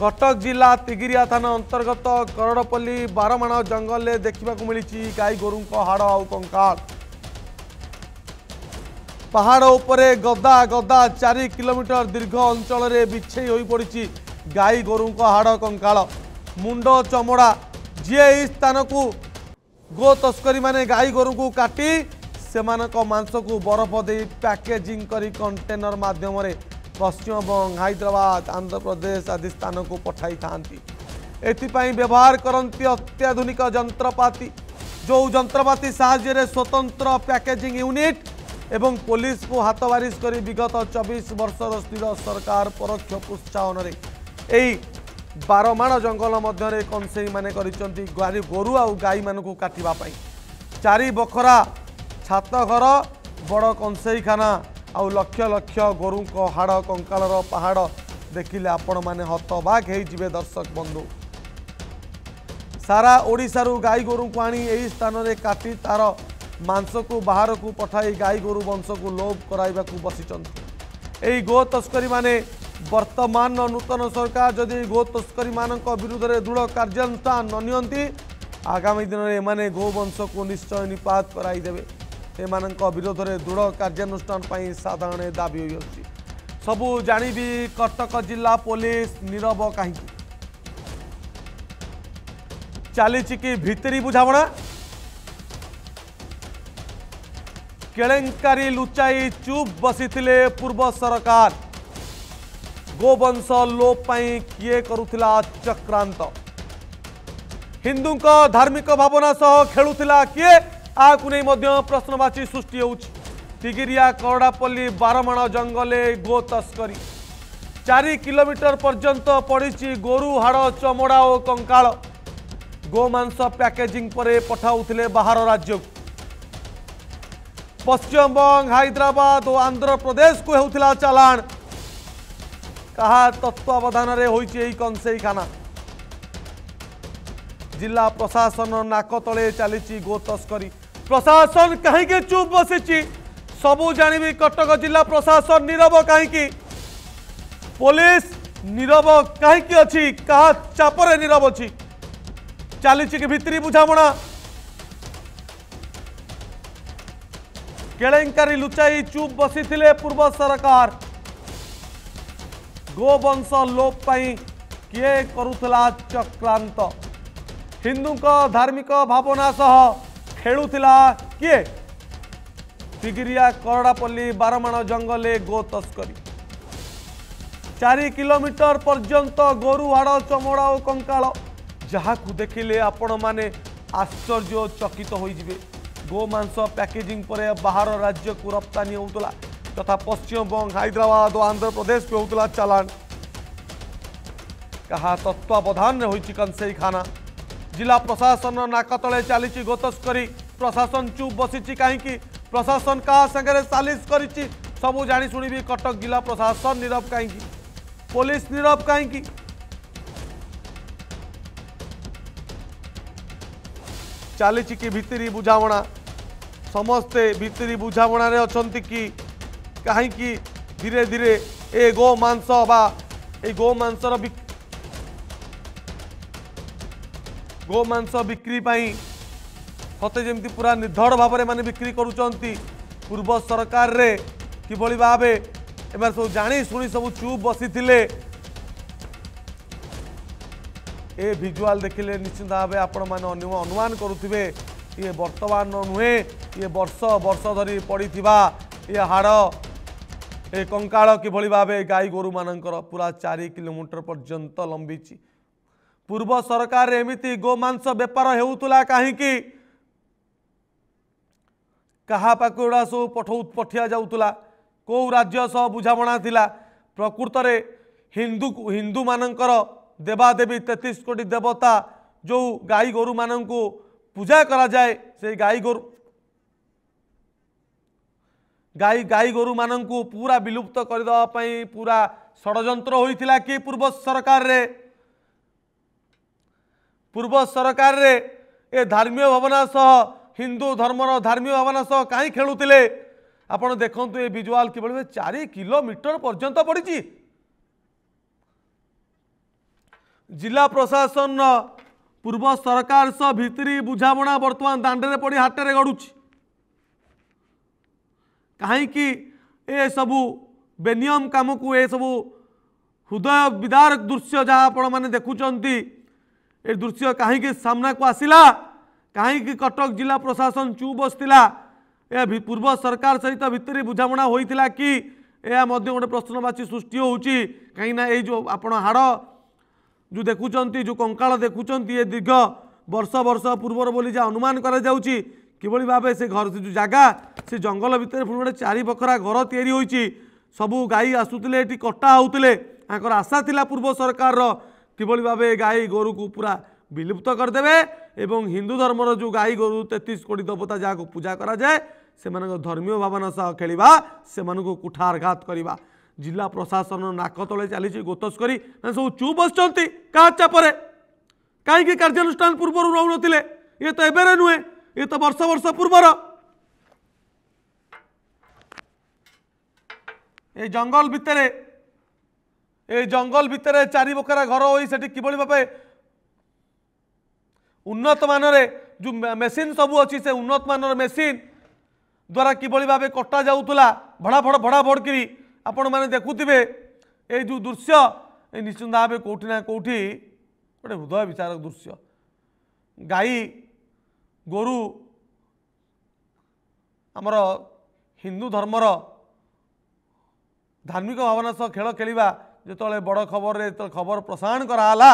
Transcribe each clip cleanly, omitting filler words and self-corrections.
कटक जिला तिगिरिया थाना अंतर्गत करड़पल्ली बारमाण जंगल में देखा मिली गाई गोरु हाड़ आ कंकाल। पहाड़ उपरे गदा गदा 4 किलोमीटर दीर्घ अंचल में बिछई हो पड़ी गाई गोरु हाड़ कंकाल मुंड चमड़ा जी स्थान को गो तस्करी माने गाई गोरु को काटी से मांस को बरफ दे पैकेजिंग करी कंटेनर माध्यम पश्चिमबंग हैदराबाद आंध्र प्रदेश आदि स्थान को पठाई थांती। एथिपाई व्यवहार करती अत्याधुनिक जंत्रपाति जो जंत्रपाति साहाय्य स्वतंत्र पैकेजिंग यूनिट एवं पुलिस को हाथ बारिश कर विगत 24 वर्षर स्थिर सरकार परोक्ष प्रोत्साहन यही बारमाण जंगल मध्य कंसेई माने करिसंती गोरु आ गाई मान को काटिबापाई 4 बखरा छात घर बड़ कंसेईखाना आउ लक्ष लक्ष गोरु को हाड़ कंकालर पहाड़ देखिले आपण माने हतबाक हो जिवे। दर्शक बंधु सारा ओडिशारू गाई गोरु को आनी यही स्थान में काटी तार मांस को बाहर को पठाई गाई गोरु वंश को लोप कराइबा को बसिचंती। एही गो तस्करी माने वर्तमान नूतन सरकार जदि गो तस्करी मानक विरुद्ध में दृढ़ कार्यानुष्ठान न नियंती आगामी दिन में एमाने गोवंश को निश्चय निपात कराइदेवे। एमानक विरोध में दृढ़ कार्यानुष्ठान पर साधारण दाबी होइछि। सबू जानिबी कटक जिला पुलिस नीरव कहीं चली कि भितरी बुझावणा केलेंकारी लुचाई चुप बसीथिले पूर्व सरकार गोवंश लोप पाई किए करुथिला चक्रांत हिंदू धार्मिक भावना सह खेलुथिला किए आकु नहीं प्रश्नवाची सृष्टि होउछि। तिगिरिया करड़ापल्ली बारमाण जंगले गो तस्करी 4 किलोमीटर पर्यंत पड़ी गोरु हाड़ चमड़ा और कंकाल गोमांस पैकेजिंग पर पठाउथिले बाहर राज्य पश्चिमबंग हैदराबाद और आंध्र प्रदेश को होउथिला चालान कहा तत्वावधान रे होइछि एही कंसेईखाना। जिला प्रशासन नाक तले चली गो तस्करी प्रशासन कहीं चुप बसी सबू जानी कटक जिला प्रशासन नीरव कहीं पुलिस नीरव कहीं अच्छी कहा चापरे नीरव अच्छी चली कि भितरी बुझामणा केलेंकारी लुचाई चुप बसी पूर्व सरकार गोवंश लोप पाई किए करुथला चक्रांत हिंदू धार्मिक भावना सह खेलुथिला किए तिगिरिया करड़ापल्ली बारमाण जंगले गो तस्करी 4 किलोमीटर पर्यंत गोरु हाड़ चमड़ा और कंकाल जहाँ को देखिले आपण माने आश्चर्य चकित होइजिवे। गोमांस पैकेजिंग पर बाहर राज्य को रप्तानी होउतला तथा पश्चिमबंग हैदराबाद और आंध्र प्रदेश को होउतला चालान कहा तत्वावधान में होइछि कंसेईखाना। जिला प्रशासन नाक तले चली गो तस्करी प्रशासन चुप बसी कहीं प्रशासन क्या संगे सालिश करिछि सबू जानी शुणी भी कटक जिला प्रशासन नीरव कहीं पुलिस नीरव कहीं चली कि भितरी बुझामणा समस्ते भितरी बुझामणा रे अछंती कि कहीं धीरे धीरे ए गो मांस बा ए गो मांसर गोमांस बिक्री पाई सते जमती पूरा निर्धड़ भाव में माने बिक्री करुचंती पूर्व सरकार रे किभली भावे एमार सब जानी शुणी सब चुप बसी थिले। ए विजुआल देखिले निश्चित भाव आपण माने अनुमान करुथिबे ये वर्तमान नुहे ये वर्ष वर्ष धरी पड़ी ये हाड़ ए कंकाल किभली भावे गाई गोरु मानकर पूरा 4 किलोमीटर पर्यंत लंबीची। पूर्व सरकार एमिति गोमांस बेपार हेउतुला कहीं कहा पाकुड़ा सब पठिया जाउतुला को राज्य सह बुझामणा थिला प्रकृत रे हिंदू मानकर देवादेवी 33 कोटी देवता जो गाई गोरु मानंकु पूजा करा जाए से गाई गोरु मानंकु पूरा विलुप्त कर दवा पई पूरा षडयंत्र होइथिला कि पूर्व सरकार रे ए धार्मिक भावना सह हिंदू धर्मर धार्मिक भावना सह कहीं खेलुतिले आपण देखंतु ए विजुआल किबळे 4 किलोमीटर पर्यंत पड़ी जिला प्रशासन पूर्व सरकार सह भितरी बुझामणा बर्तमान दांडे पड़ी हाटे गड़ुची कहीं ए सबू बेनियम काम को ए सबू हृदय विदारक दृश्य जहाँ आपण मैंने देखुंट ए दृश्य कहीं सामना को आसला कहीं कटक जिला प्रशासन चुप बसला ए पूर्व सरकार सहित भितरी बुझामणा होता कि यह गोटे प्रश्नवाची सृष्टि होची कहीं जो आपण हाड़ जो देखुंट जो कंकाल देखुंट ये दीर्घ वर्ष वर्ष पूर्वर बोली जहाँ अनुमान करा जाउची किभली भाव से घर जो जगह से जंगल भितर पुणी गोटे 4 बखरा घर तैयारी होईची सबू गाई आसुले ये कटा होते आशा थिला पूर्व सरकार किभली भाव गाई गोरु को पूरा विलुप्त करदे एवं हिंदू धर्मर जो गाई गोरु 33 कोटी देवता जहाँ को पूजा करा जाए से धर्मीय भावना सह खेलिबा से कुठारघात करवा जिला प्रशासन नाक तले चली गोतस्करी सब चुप बसती क्या चापे कहीं कार्यानुष्ठान पूर्व रहू नथिले ये तो एबेरे नुहे ये तो वर्ष वर्ष पूर्वर ए जंगल भितर 4 बखरा घर होई सेठी किभली भाबे उन्नत मानरे जो मेसीन सबू अच्छी से उन्नत मानर मेसीन द्वारा किभली भाबे कटा जाउतला भड़ा भड़करी आपण माने देखुथिबे ए जो दृश्य ए निश्चित भाव कोठी ना कोठी गोटे हृदय विचारक दृश्य गाई गोरु आमर हिंदू धर्मर धार्मिक भावना सह खेल खेलिबा जेतले बड़ खबर रे खबर प्रसारण कराला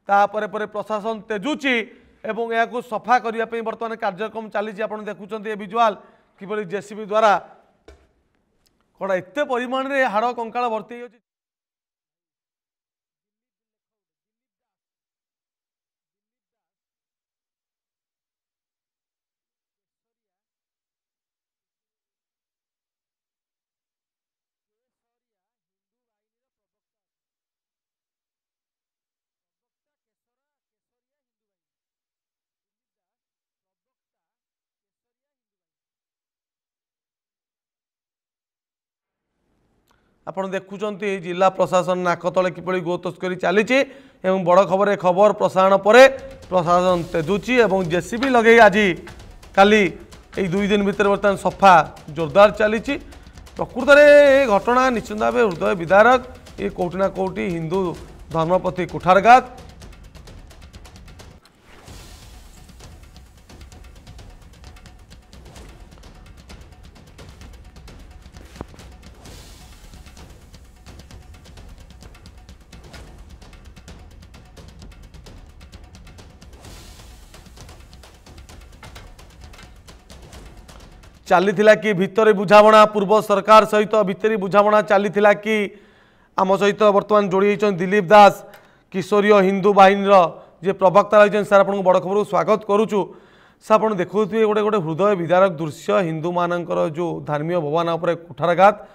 तापर पर प्रशासन तेजुची एवं या को सफा करिया पई वर्तमान कार्यक्रम चली आपण देखुचंती ए विजुअल किबली जेसीबी द्वारा कड़ा एते परिमाण रे हाड़ कंकाल भर्ती होची आपण देखुंत जिला प्रशासन नाक तले किपरि गो तस्करी चली बड़ खबर खबर प्रसारण पर प्रशासन तेजुची और जेसीबी लगे आज काली 2 दिन भितर बर्तमान सफा जोरदार चली प्रकृत में घटना निश्चित भाव हृदय विदारक ये कोटि ना कोटि हिंदू धर्म प्रति कुठारघात चली कि भितर बुझाणा पूर्व सरकार सहित भितरी बुझाणा चली कि आम सहित बर्तमान जोड़ी होती दिलीप दास किशोरीय हिंदू बाहिनी जे प्रवक्ता रही सर आपको बड़ खबर स्वागत करुचु सर आप देखुए गोटे गोटे हृदय विदारक दृश्य हिंदू मानकर जो धार्मिक भावना उपर कुठारघात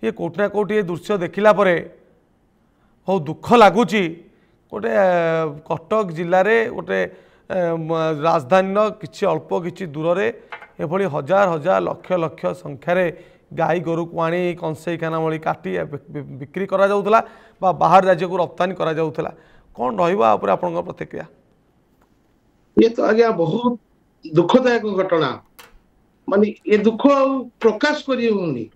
ये कोटि ना कोटि दृश्य देखला बहुत दुख लगुच गोटे कटक जिले में गोटे राजधानी किसी अल्प किसी दूर से एभली हजार हजार लक्ष लक्ष संख्यार गाई गोरु को आनी कंसई खाना भली काटी बिक्री करा जाउतला बा बाहर राज्य को रप्तानी करा जाउतला कौन रहिबा ऊपर आपन प्रतिक्रिया ये तो आज्ञा बहुत दुखदायक घटना माने ये दुख प्रकाश करी होनी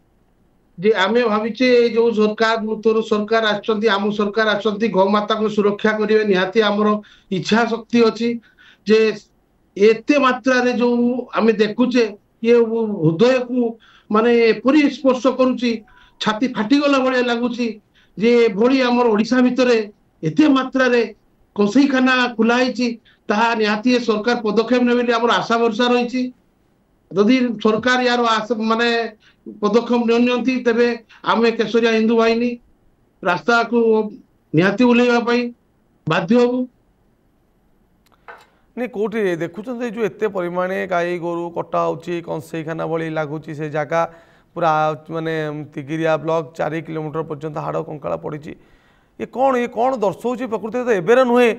जे आमे भाविचे जो सरकार नूतन सरकार आछंती आम सरकार आछंती गौमाता को सुरक्षा करिवे निहाती हमरो इच्छा शक्ति अछि जे एते मात्रा रे जो आमे देखुचे ये हृदय को माने पूरी स्पर्श करूची छाती फाटी गला भले लागुची जे भोली हमर ओडिसा भितरे एते मात्रा रे कंसईखाना खुलाइची ताहा निहाती सरकार पदक्षेप नेबेली हमर आशा भरसा रहिची यदि सरकार यार माने पदक्षेप नियंती तबे आमे केशरिया हिंदू बाहिनी रास्ता को निहाती उलेवा पई बाध्य हबु नहीं कौटी देखुं जो एत परिमाण गाई गोरु कटा होची कंसईखाना भली लगुच से जगह पूरा माने तिगिरिया ब्लॉक 4 किलोमीटर पर्यंत हाड़ कंकाल पड़ी ये कौन दर्शाऊँ प्रकृति तो एबेर नुहे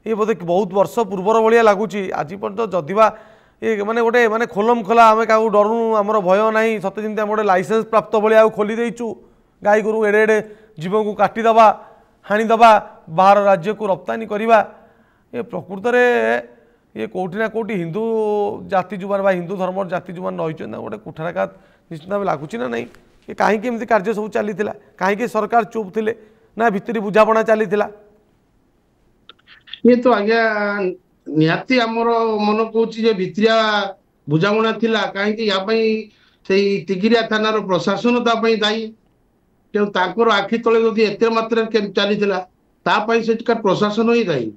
ये बोधे बहुत वर्ष पूर्वर भाया लगुच आज पर्यटन जदिवा ये माने गोटे माने खोलम खोला आम क्या डरुनु आमर भय ना सत्य जमी गोटे लाइसेंस प्राप्त भाया खोली देचु गाई गोरु एड़े एड़े जीव को काटिदबा हाणीदबा बाहर राज्य को रप्तानी करवा ये प्रकृत में ये कौटी ना कौटी हिंदू जाति जो मान हिंदू धर्म जाति जो मान रही गोटे कुठाराघात निश्चित भाव लगुच ना नहीं ये कहीं कार्य सब चली कहीं सरकार चुप थे ना भितरी बुझापणा चली ये तो आज्ञा निहाती आमर मन कौची भित्रिया बुझामणा थिला कहीं तिगिरिया थानार प्रशासन दायी क्यों आखि तले जदि एत मात्रा चली प्रशासन ही दायी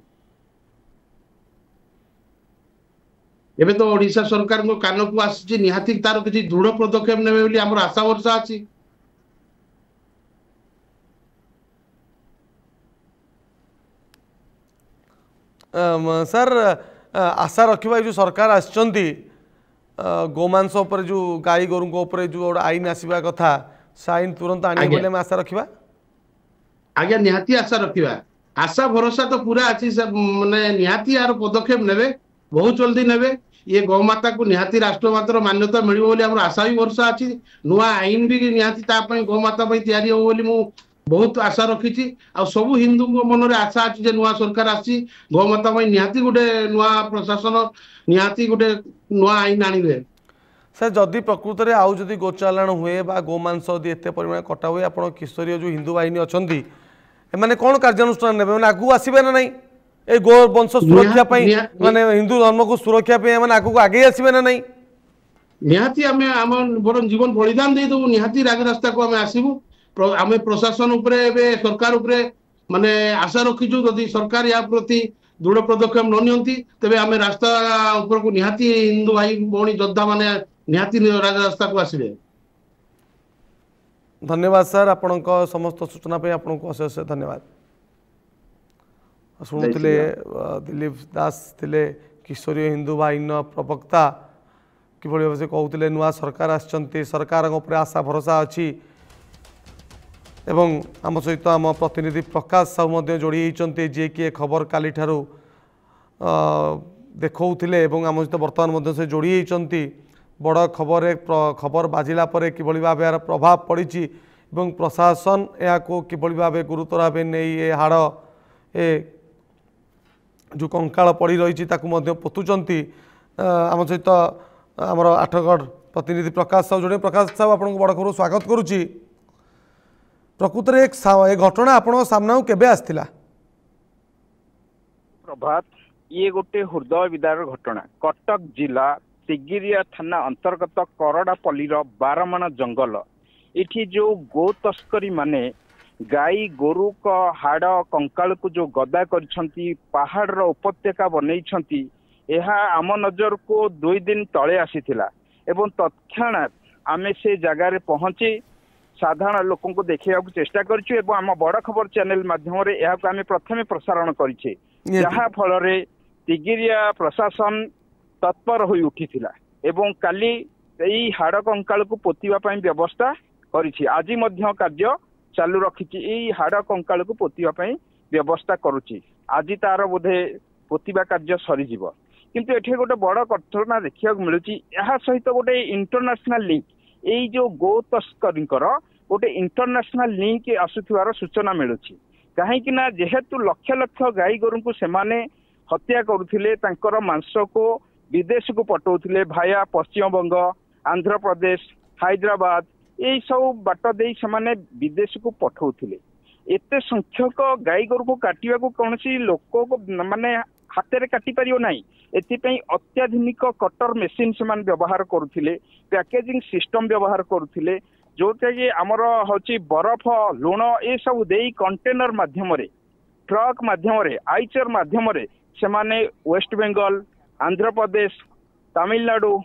एबे तो ओडिशा सरकार को कान को आसी निहाती तार किसी दृढ़ पदक्षेप ने आम आशा भरसा अच्छी सर आशा रखा जो सरकार आसचंती गोमांस जो गाई गोरु जो आईन आसवा कथा से आईन तुरंत आने बोले आशा रखा आज्ञा निहाती आशा रखा आशा भरोसा तो पूरा अच्छी माने निहाती यार पदक्षेप ने बहुत जल्दी ने ये गौमाता को निहाती राष्ट्रमातार मान्यता मिलिबो बोली हमर आशा भी भरोसा अच्छी नुआ आईन भी निहाती गौमाता तैयारी हो बोली मु बहुत आशा रखी आ सब हिंदू मन में आशा अच्छी नुआ सरकार आसी गौमाता निहाती गोटे नुआ प्रशासन निहाती गोटे नुआ आईन आनिबे सर जदि प्रकृत में आउ जदि गोचालाण हुए बा गोमांस यदि एत परिमाण कटा हुए आप किशोरी जो हिंदू बाहिनी अच्छा मैंने कौन कार्यानुष्ठान ने मैंने आगू आसबे ना नहीं ए गो वंश सुरक्षा माने हिंदू धर्म को सुरक्षा आगू आगे आसबे ना नहीं निहाती आम बरं जीवन बलिदान दे देबु निहाती राग रास्ता को आम आसबू आम प्रशासन उपरे सरकार उपरे माने आशा रखीचु जदि सरकार या प्रति दृढ़ पदक्षेप न नियंती तेबे आम रास्ता ऊपर को निहाती हिंदू भाई भौणी योद्धा माने निहाती राज रास्ता को आसबे धन्यवाद सर आपनक समस्त सूचना पे आपनको अशेष धन्यवाद शुणुले दिलीप दास थिले किशोरी हिंदू बाहिनी प्रवक्ता किभଳି भाव से कहते नुआ सरकार आसचंती सरकार आशा भरोसा अच्छी एवं आम सहित आम प्रतिनिधि प्रकाश साहू जोड़ी होती जी कि खबर काली ठारू देखौथिले एवं आम सहित बर्तमान से जोड़ी होती बड़ खबर बाजिला परे किभଳି भाव यार प्रभाव पड़ी एवं प्रशासन या किभଳି भाव गुरुतर भाव नहीं हाड़ ए जो कंकाल पड़ी रही पोतुचंती आम सहित आमर आठगढ़ प्रतिनिधि प्रकाश साहू जोड़े प्रकाश साहू आपको बड़ खबर स्वागत करुच्ची प्रकृत में एक घटना आपण सामना केबे आसथिला प्रभात ये गोटे हृदय विदार घटना कटक जिला तिगिरिया थाना अंतर्गत करड़ापल्लीर बारमाण जंगल इठी जो गो तस्करी माने गाई गोरु का हाड़ कंकाल को जो गदा करिसंती पहाड़ उपत्यका बनैछंती एहा आम नजर को 2 दिन तले आसीथिला एवं तत्क्षणात आमे से जगह रे पहुंची साधारण लोकों को देखा चेष्टा करिछु एवं आम बड़ खबर चैनल माध्यम रे एहा को आमे प्रथमे प्रसारण करिछे जहा फल रे तिगिरिया प्रशासन तत्पर हो उठिथिला एवं काली एई हाड़ कंकाल को पोतिबा पई व्यवस्था करिछि आजि मध्य कार्य चालू रखिछि एई हाड़ कंकाल को पोतिबा पई व्यवस्था करूछि आजि तार बोधे पोतिबा कार्य सरी जीव किंतु एठे गोटे बड़ घटना देखिया मिलुछि एहा सहित गोटे इंटरनेशनल लिंक एई जो गो तस्करींकर गोटे इंटरनेशनल लिंक आसुथिबार सूचना मिलुछि काहेकि ना जेहेतु लक्ष लक्ष गाई गोरु को सेमाने हत्या करुथिले तांकर मांस को विदेश को पठाउथिले भाया पश्चिम बंग आंध्र प्रदेश हैदराबाद यही सब बाट दे सेमाने विदेश को पठाउथिले एते संख्यक गाई गोरु को काटिबा को कोनसी लोक को माने हाथ में काटी पारियो नहीं एथिपई अत्याधुनिक कटर मेसीन से व्यवहार करुथिले पैकेजिंग सिस्टम व्यवहार करुथिले जोटा कि आमर हଉଛି बरफ लुण ए सब देई कंटेनर माध्यम रे ट्रक माध्यम रे आइचर माध्यम रे सेमाने वेस्ट बेंगल आंध्र प्रदेश तमिलनाडु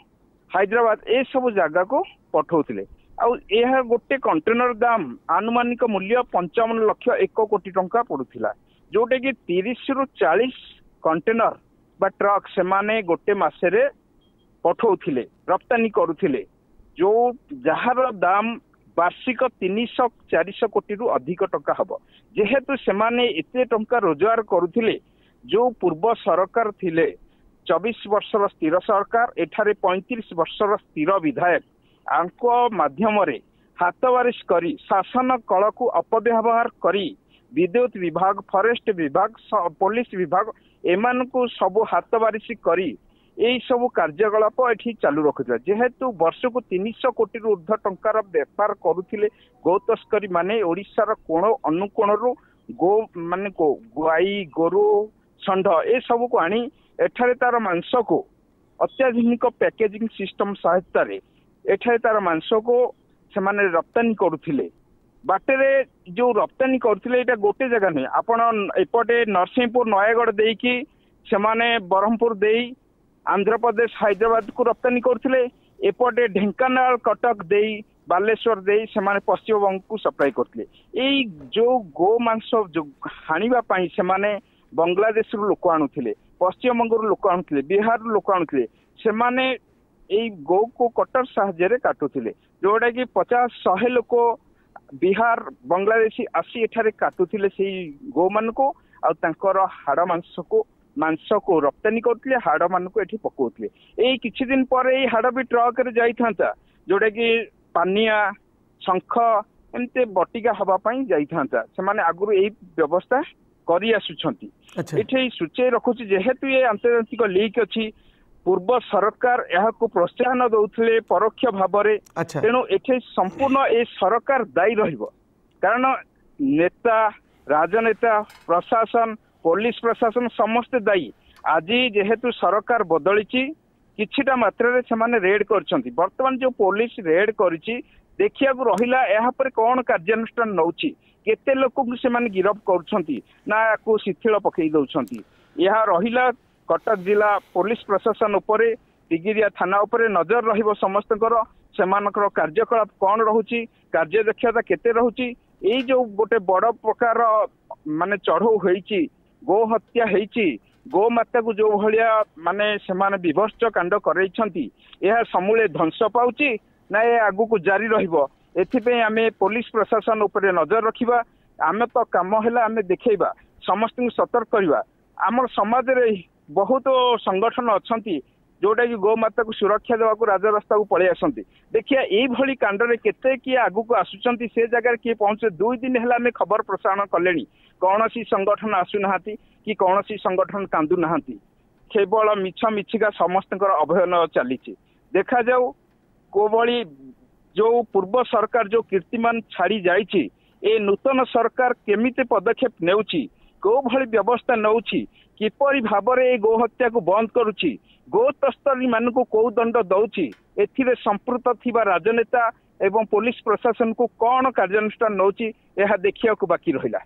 हैदराबाद ए सब जगह को पठाउथिले आउ यह गोटे कंटेनर दाम आनुमानिक मूल्य 55 लाख 1 कोटी टंका पड़ुथिला जोटा कि 30 रु 40 कंटेनर बा ट्रक सेमाने गोटे मासेरे पठाउथिले रप्तानी करुथिले जो जहार दाम वार्षिक 300-400 कोटी रु अधिक टंका हबो जेहेतु सेमाने एते टंका रोजगार करुथिले जो पूर्व सरकार थिले 24 वर्षर स्थिर सरकार एठारे 35 वर्षर स्थिर विधायक आंको माध्यम रे हाथ बारिश करी शासन कल को अपव्यवहार करी विद्युत विभाग फॉरेस्ट विभाग पुलिस विभाग एमानकु सब हाथ बारिश करी यही सब कार्यकलाप एठी चालू रखुथिला जेहेतु वर्षक 300 कोटी ऊर्ध्व टंकार व्यापार करुथिले गो तस्करी माने ओडिशार कोण अनुकोण रु गो माने को गाई गोरु षंढ ए सब को आनी एठारे तार मांस को अत्याधुनिक पैकेजिंग सिस्टम सहायता रे एठारे तार मांस को से माने रप्तानी करुथिले बाटेरे जो रप्तानी करथिले एटा गोटे जगह नहीं आपण एपटे नरसिंहपुर नयागढ़ देकी से माने ब्रह्मपुर देई आंध्र प्रदेश हैदराबाद को रप्तानी करथिले एपटे ढेंकानाल कटक देई बालेश्वर देई से माने पश्चिम बंग को सप्लाई करथिले एई जो गो मांस जो हानिबा पई से माने बांग्लादेश रु लोक आणुथिले पश्चिम बंग रु लोक आणुथिले बिहार रु लोक आणुथिले से माने एई गो को कटर साहाय्य रे काटुथिले जोडा कि 50-100 लोक बिहार बांग्लादेशी आसी एठारे काटुथिले सेई गो मान को आ तांकर हाड़ मांस को रप्तानी करथिले हाड़ मान को एठी पकोथिले एई किछि दिन पर एई हाड़ भी ट्रक रे जाई थांता जोडा कि पानिया शंख एमते बटिका हवा पई जाई थांता से माने आगुरु एई व्यवस्था करी आसुछंती एठी सुचे रखुछि जेहेतु ये अंतर्राष्ट्रीय लीक अछि पूर्व सरकार यह को प्रोत्साहन दौथिले परोक्ष भाव तेणु एठी संपूर्ण ए सरकार दायी रहिबो कारण नेता राजनेता प्रशासन पुलिस प्रशासन समस्त दायी आज जेहेतु सरकार बदली किछिटा मात्रा से माने रेड करछंती वर्तमान जो पुलिस रेड करिछि देखिया को रहिला एहा पर कोन कार्यानुष्ठान नउछि केते लोक को से माने गिरफ करछंती ना को शिथिल पकई दउछंती यह रहिला कटक जिला पुलिस प्रशासन उपरे टिगिरिया थाना उपरे नजर रहिबो समस्तकर सेमानकर कार्यकलाप कोन रहुछि कार्यदक्षता केते रहुछि एई जो गोटे बड़ प्रकार माने चढ़ौ होईछि गो हत्या होईछि गो माता को जो भलिया माने सेमाने विभत्स कांड करैछंती यह समूले ध्वंस पाउछि ना ए आगु को जारी रहिबो एथिपे आमे पुलिस प्रशासन उपरे नजर रखिबा आमे तो काम हैला आमे देखैबा समस्त को सतर्क करबा हमर समाज रे बहुत संगठन अछंती जोटा कि गो माता को सुरक्षा देवा को राजा रास्ता को पड़े आसती देखिए यही कांड में केते किए आगु को आसुचंती से जगह किए पहुंचे 2 दिन है आम खबर प्रसारण कले कौन सी संगठन आसुना कि कौन सी संगठन कांदू ना केवल मिछ मिछिका समस्त अभयन चली देखा जाऊ कोभली जो पूर्व सरकार जो कीर्तिमान छाड़ी जाइए ए नूतन सरकार केमिते पदक्षेप नेउची को भली व्यवस्था नउची किपरि भाबरे गो हत्या को बंद करुची गो तस्करी मान को कौ दंड दउची एथिरे संपृक्त थिबा राजनेता एवं पुलिस प्रशासन को कौन कार्यानुष्ठान नउची यह देखिया को बाकी रहिला।